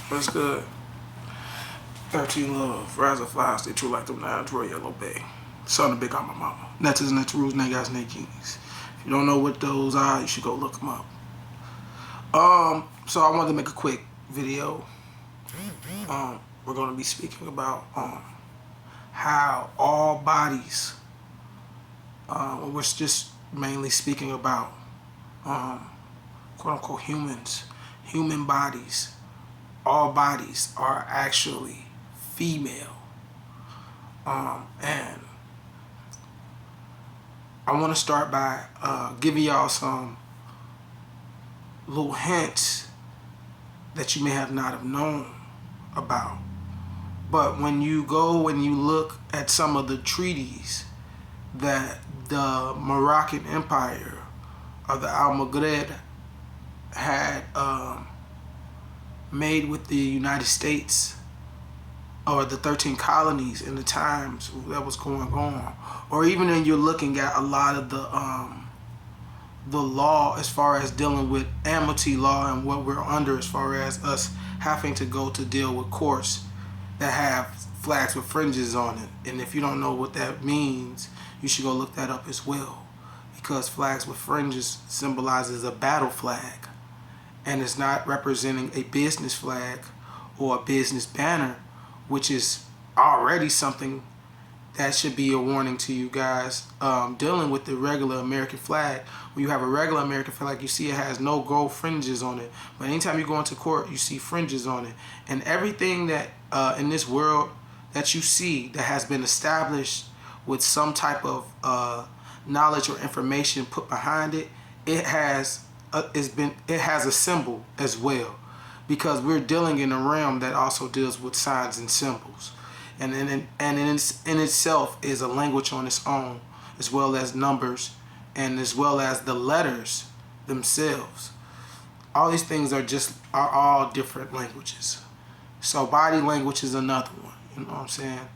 What's good? 13 Love, Rise of Flies, they true like them nines, Royal Yellow Bay. Son of Big on my mama. Nets is Nets Rules, Nate Guys, Nate Kings. If you don't know what those are, you should go look them up. So I wanted to make a quick video. We're going to be speaking about how all bodies, we're just mainly speaking about quote unquote humans, human bodies. All bodies are actually female. And I want to start by giving y'all some little hints that you may have not have known about. But when you go and you look at some of the treaties that the Moroccan Empire or the Almoghad had made with the United States, or the 13 colonies in the times that was going on, or even when you're looking at a lot of the law as far as dealing with amity law and what we're under as far as us having to go to deal with courts that have flags with fringes on it. And if you don't know what that means, you should go look that up as well, because flags with fringes symbolizes a battle flag, and it's not representing a business flag or a business banner, which is already something that should be a warning to you guys dealing with the regular American flag. When you have a regular American flag, you see it has no gold fringes on it. But anytime you go into court, you see fringes on it. And everything that in this world that you see that has been established with some type of knowledge or information put behind it, it has a symbol as well, because we're dealing in a realm that also deals with signs and symbols, and in itself is a language on its own, as well as numbers, and as well as the letters themselves. All these things are all different languages. So body language is another one. You know what I'm saying?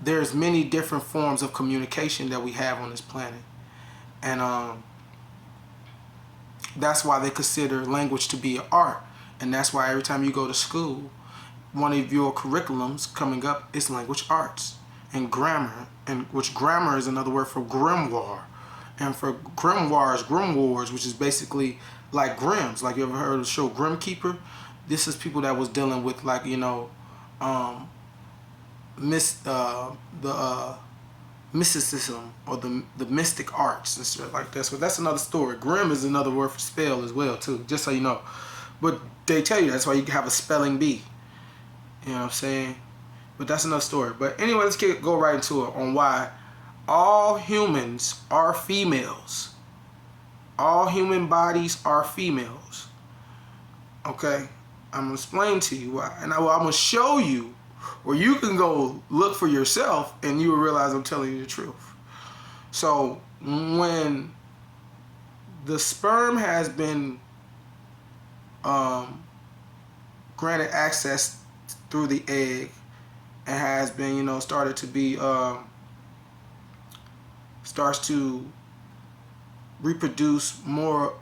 There's many different forms of communication that we have on this planet, and that's why they consider language to be an art. And that's why every time you go to school, one of your curriculums coming up is language arts and grammar, and which grammar is another word for grimoire. And for grimoires, which is basically like Grimm's. Like, you ever heard of the show Grim Keeper? This is people that was dealing with, like, you know, mysticism or the mystic arts and stuff like that. So that's another story. Grim is another word for spell as well too, just so you know. But they tell you that's why you can have a spelling bee. You know what I'm saying? But that's another story. But anyway, let's go right into it on why all humans are females. All human bodies are females. Okay? I'm going to explain to you why. And I'm going to show you where you can go look for yourself and you will realize I'm telling you the truth. So when the sperm has been granted access through the egg and has been, you know, started to be starts to reproduce more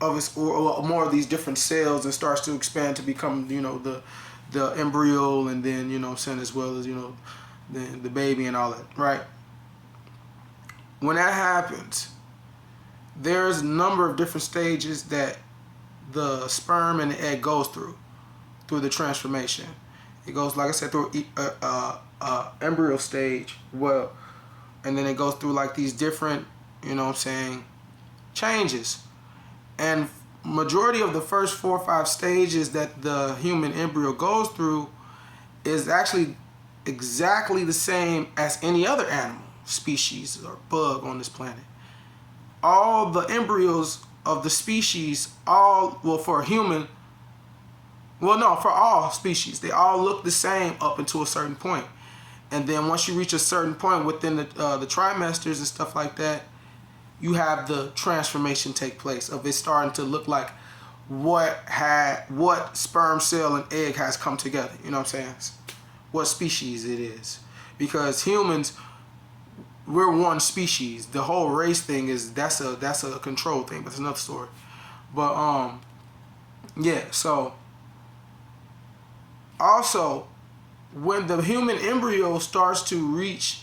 of its or more of these different cells, and starts to expand to become, you know, the embryo, and then, you know what I'm saying, as well as, you know, the baby and all that, right? When that happens, there's a number of different stages that the sperm and the egg goes through the transformation. It goes, like I said, through embryo stage, well, and then it goes through like these different, you know what I'm saying, changes. And majority of the first 4 or 5 stages that the human embryo goes through is actually exactly the same as any other animal, species, or bug on this planet. All the embryos of the species, for a human, for all species, they all look the same up until a certain point. And then once you reach a certain point within the trimesters and stuff like that, you have the transformation take place of it starting to look like what sperm cell and egg has come together. You know what I'm saying? What species it is. Because humans, we're one species. The whole race thing that's a control thing, but it's another story. But yeah, so Also, when the human embryo starts to reach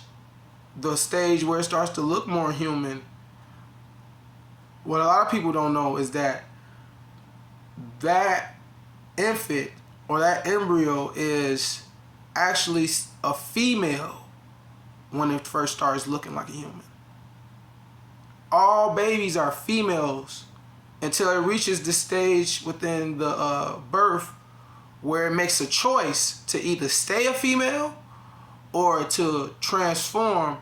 the stage where it starts to look more human, what a lot of people don't know is that that infant or that embryo is actually a female when it first starts looking like a human. All babies are females until it reaches the stage within the birth where it makes a choice to either stay a female or to transform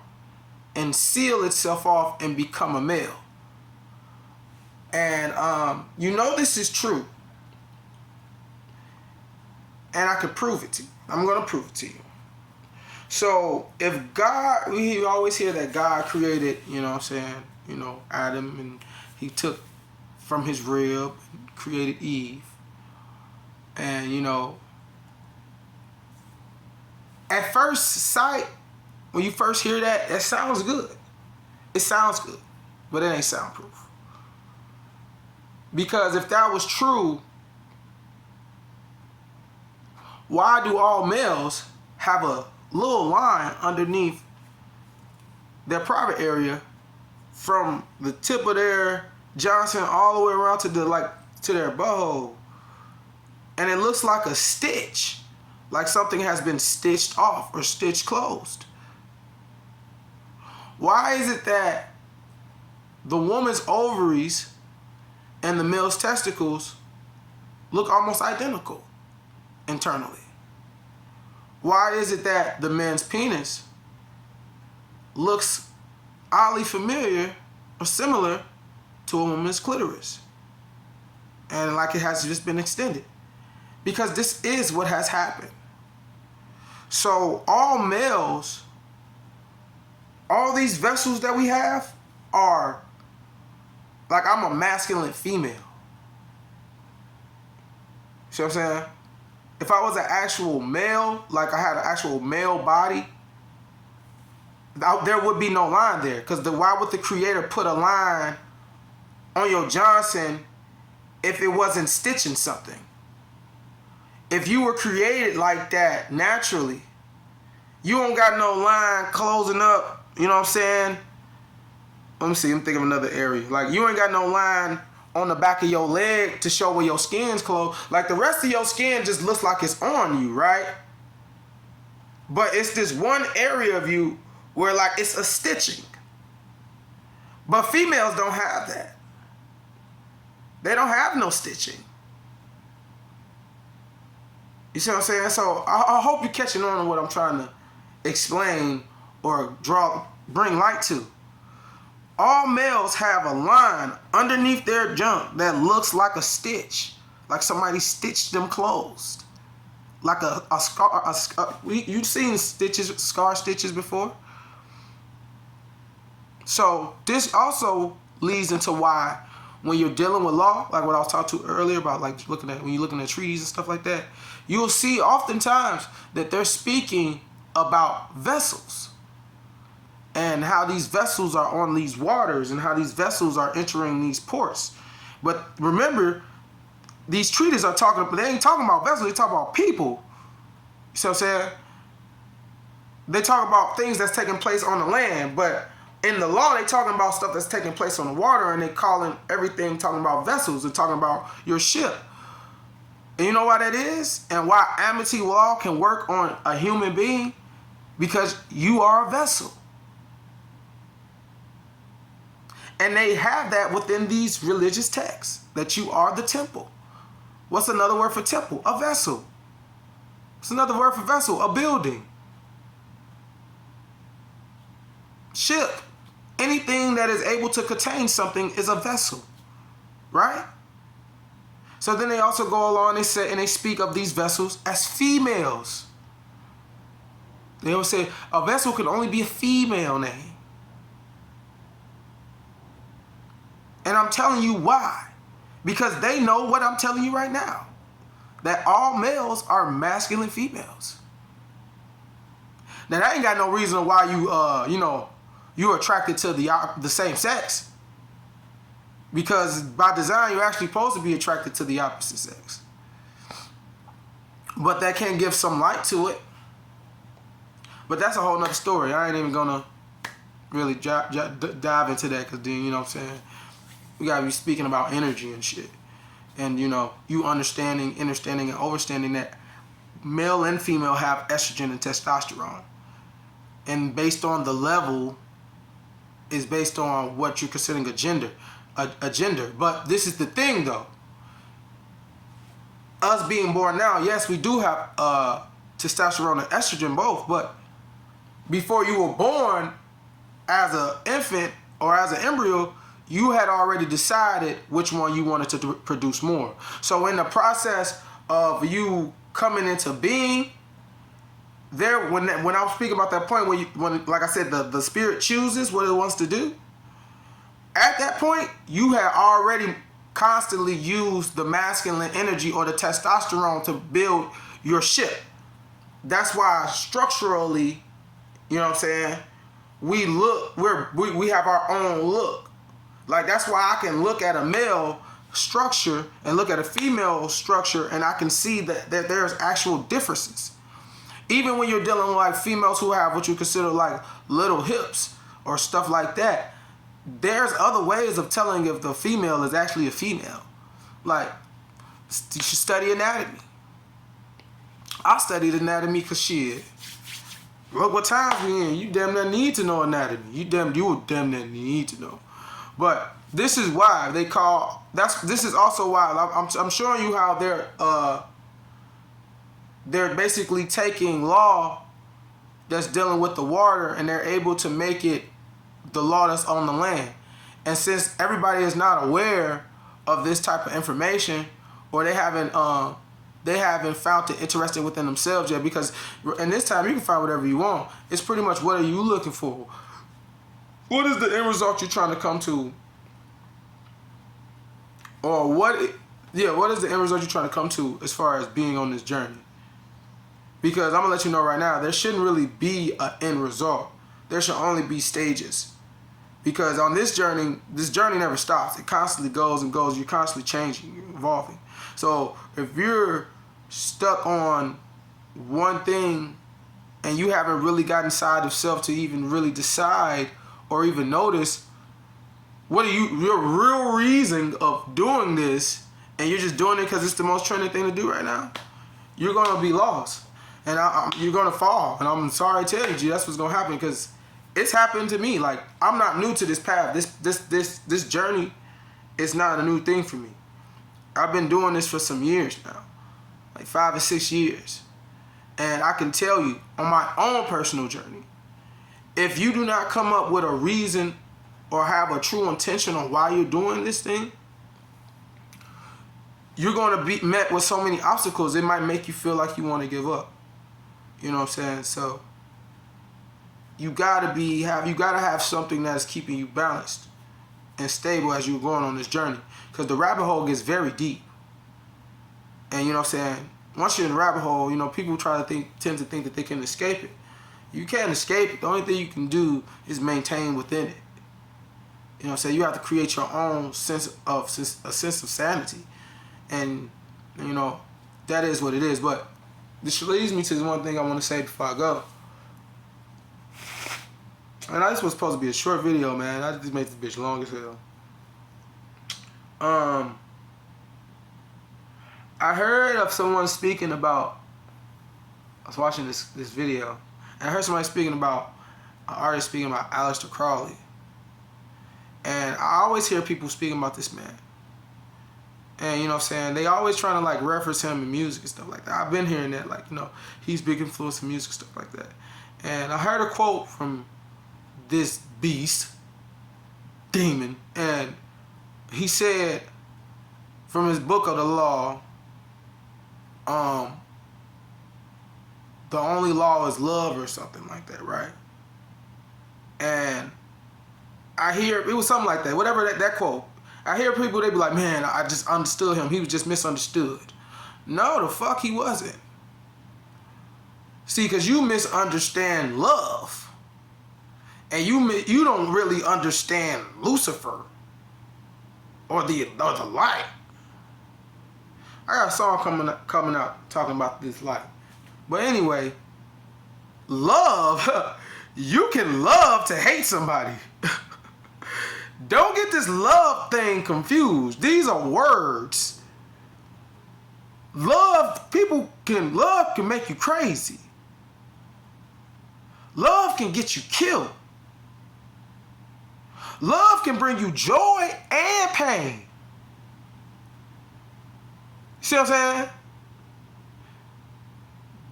and seal itself off and become a male. And you know this is true. And I could prove it to you. I'm going to prove it to you. So if God, we always hear that God created, you know what I'm saying, you know, Adam, and he took from his rib and created Eve. And, you know, at first sight, when you first hear that, that sounds good. It sounds good, but it ain't soundproof. Because if that was true, why do all males have a little line underneath their private area from the tip of their Johnson all the way around to their butthole? And it looks like a stitch, like something has been stitched off or stitched closed. Why is it that the woman's ovaries and the male's testicles look almost identical internally? Why is it that the man's penis looks oddly familiar or similar to a woman's clitoris, and like it has just been extended? Because this is what has happened. So all males, all these vessels that we have are, like, I'm a masculine female. See what I'm saying? If I was an actual male, like I had an actual male body, there would be no line there. Because why would the creator put a line on your Johnson if it wasn't stitching something? If you were created like that naturally, you don't got no line closing up, you know what I'm saying? Let me see, I'm thinking of another area. Like, you ain't got no line on the back of your leg to show where your skin's closed. Like, the rest of your skin just looks like it's on you, right? But it's this one area of you where, like, it's a stitching. But females don't have that. They don't have no stitching. You see what I'm saying? So I hope you're catching on to what I'm trying to explain or bring light to. All males have a line underneath their junk that looks like a stitch, like somebody stitched them closed, like a scar. You've seen scar stitches before. So this also leads into why, when you're dealing with law, like what I was talking to earlier about, like when you're looking at treaties and stuff like that, you'll see oftentimes that they're speaking about vessels and how these vessels are on these waters and how these vessels are entering these ports. But remember, these treaties are talking, they ain't talking about vessels, they talk about people. You see what I'm saying? They talk about things that's taking place on the land, but in the law, they talking about stuff that's taking place on the water, and they calling everything talking about vessels and talking about your ship. And you know why that is? And why amity law can work on a human being? Because you are a vessel. And they have that within these religious texts, that you are the temple. What's another word for temple? A vessel. What's another word for vessel? A building. Ship. Anything that is able to contain something is a vessel, right? So then they also go along and they speak of these vessels as females. They always say a vessel can only be a female name. And I'm telling you why. Because they know what I'm telling you right now. That all males are masculine females. Now that ain't got no reason why you're attracted to the same sex. Because by design, you're actually supposed to be attracted to the opposite sex. But that can give some light to it. But that's a whole nother story. I ain't even gonna really dive into that, because then, you know what I'm saying, we gotta be speaking about energy and shit. And, you know, you understanding and overstanding that male and female have estrogen and testosterone. And based on the level is based on what you're considering a gender. But this is the thing, though. Us being born now, yes, we do have testosterone and estrogen both, but before you were born as an infant or as an embryo, you had already decided which one you wanted to produce more. So in the process of you coming into being, there, when I was speaking about that point when like I said, the spirit chooses what it wants to do. At that point, you had already constantly used the masculine energy or the testosterone to build your ship. That's why structurally, you know what I'm saying, we have our own look. Like, that's why I can look at a male structure and look at a female structure, and I can see that there's actual differences. Even when you're dealing with like females who have what you consider like little hips or stuff like that, there's other ways of telling if the female is actually a female. Like, you should study anatomy. I studied anatomy because shit, look what times we in. You damn near need to know anatomy. You would damn near need to know. But this is why they call this is also why I'm showing you how they're basically taking law that's dealing with the water, and they're able to make it the law that's on the land. And since everybody is not aware of this type of information, or they haven't found it interesting within themselves yet, because in this time you can find whatever you want. It's pretty much, what are you looking for? What is the end result you're trying to come to? Or what is the end result you're trying to come to as far as being on this journey? Because I'm going to let you know right now, there shouldn't really be an end result. There should only be stages. Because on this journey never stops. It constantly goes and goes. You're constantly changing, you're evolving. So if you're stuck on one thing and you haven't really gotten inside of self to even really decide or even notice your real reason of doing this, and you're just doing it because it's the most trending thing to do right now, you're going to be lost. And you're going to fall. And I'm sorry to tell you, that's what's going to happen, because it's happened to me. Like, I'm not new to this path. This journey is not a new thing for me. I've been doing this for some years now, like 5 or 6 years. And I can tell you, on my own personal journey, if you do not come up with a reason or have a true intention on why you're doing this thing, you're going to be met with so many obstacles, it might make you feel like you want to give up. You know what I'm saying? So you gotta have something that's keeping you balanced and stable as you're going on this journey, because the rabbit hole gets very deep. And you know what I'm saying, once you're in the rabbit hole, you know, people tend to think that they can escape it. You can't escape it. The only thing you can do is maintain within it. You know what I'm saying? You have to create your own sense of sanity. And you know, that is what it is. But this leads me to this one thing I want to say before I go. And this was supposed to be a short video, man. I just made this bitch long as hell. I heard of someone speaking about, I was watching this video, and I heard somebody speaking about, an artist speaking about Aleister Crowley. And I always hear people speaking about this man. And you know what I'm saying, they always trying to like reference him in music and stuff like that. I've been hearing that, like, you know, he's big influence in music and stuff like that. And I heard a quote from this beast, Demon, and he said from his book of the law, the only law is love or something like that, right? And I hear, it was something like that, whatever that quote. I hear people, they be like, man, I just understood him. He was just misunderstood. No, the fuck he wasn't. See, because you misunderstand love. And you don't really understand Lucifer or the light. I got a song coming out talking about this life. But anyway, love, you can love to hate somebody. Don't get this love thing confused. These are words. Love can make you crazy. Love can get you killed. Love can bring you joy and pain. See what I'm saying?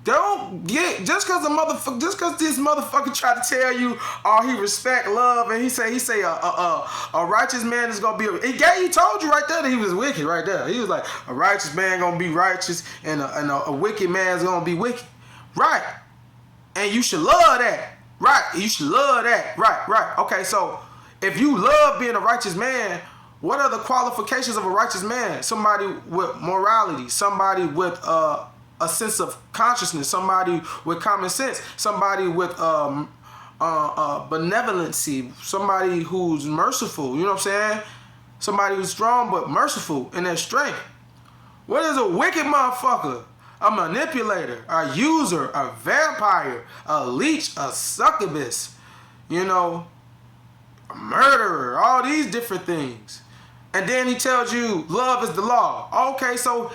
Don't get just because this motherfucker tried to tell you, oh, he respect love, and he say a righteous man is gonna be. He told you right there that he was wicked. Right there, he was like, a righteous man gonna be righteous, and a wicked man is gonna be wicked. Right, and you should love that. Right, you should love that. Right. Okay, so if you love being a righteous man, what are the qualifications of a righteous man? Somebody with morality, somebody with a sense of consciousness, somebody with common sense, somebody with benevolency, somebody who's merciful, you know what I'm saying? Somebody who's strong but merciful in their strength. What is a wicked motherfucker? A manipulator, a user, a vampire, a leech, a succubus, you know, a murderer, all these different things. And then he tells you love is the law. Okay, so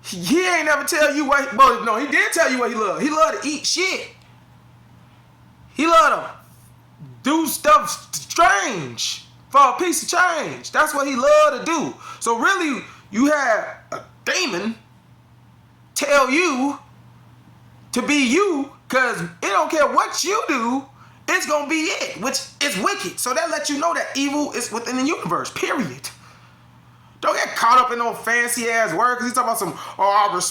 he ain't never tell you what. Well, no, he did tell you what he loved. He loved to eat shit. He loved to do stuff strange for a piece of change. That's what he loved to do. So really, you had a demon tell you to be you, because it don't care what you do, it's gonna be it, which is wicked. So that lets you know that evil is within the universe, period. Don't get caught up in no fancy ass word, because he's talking about some, oh, I respect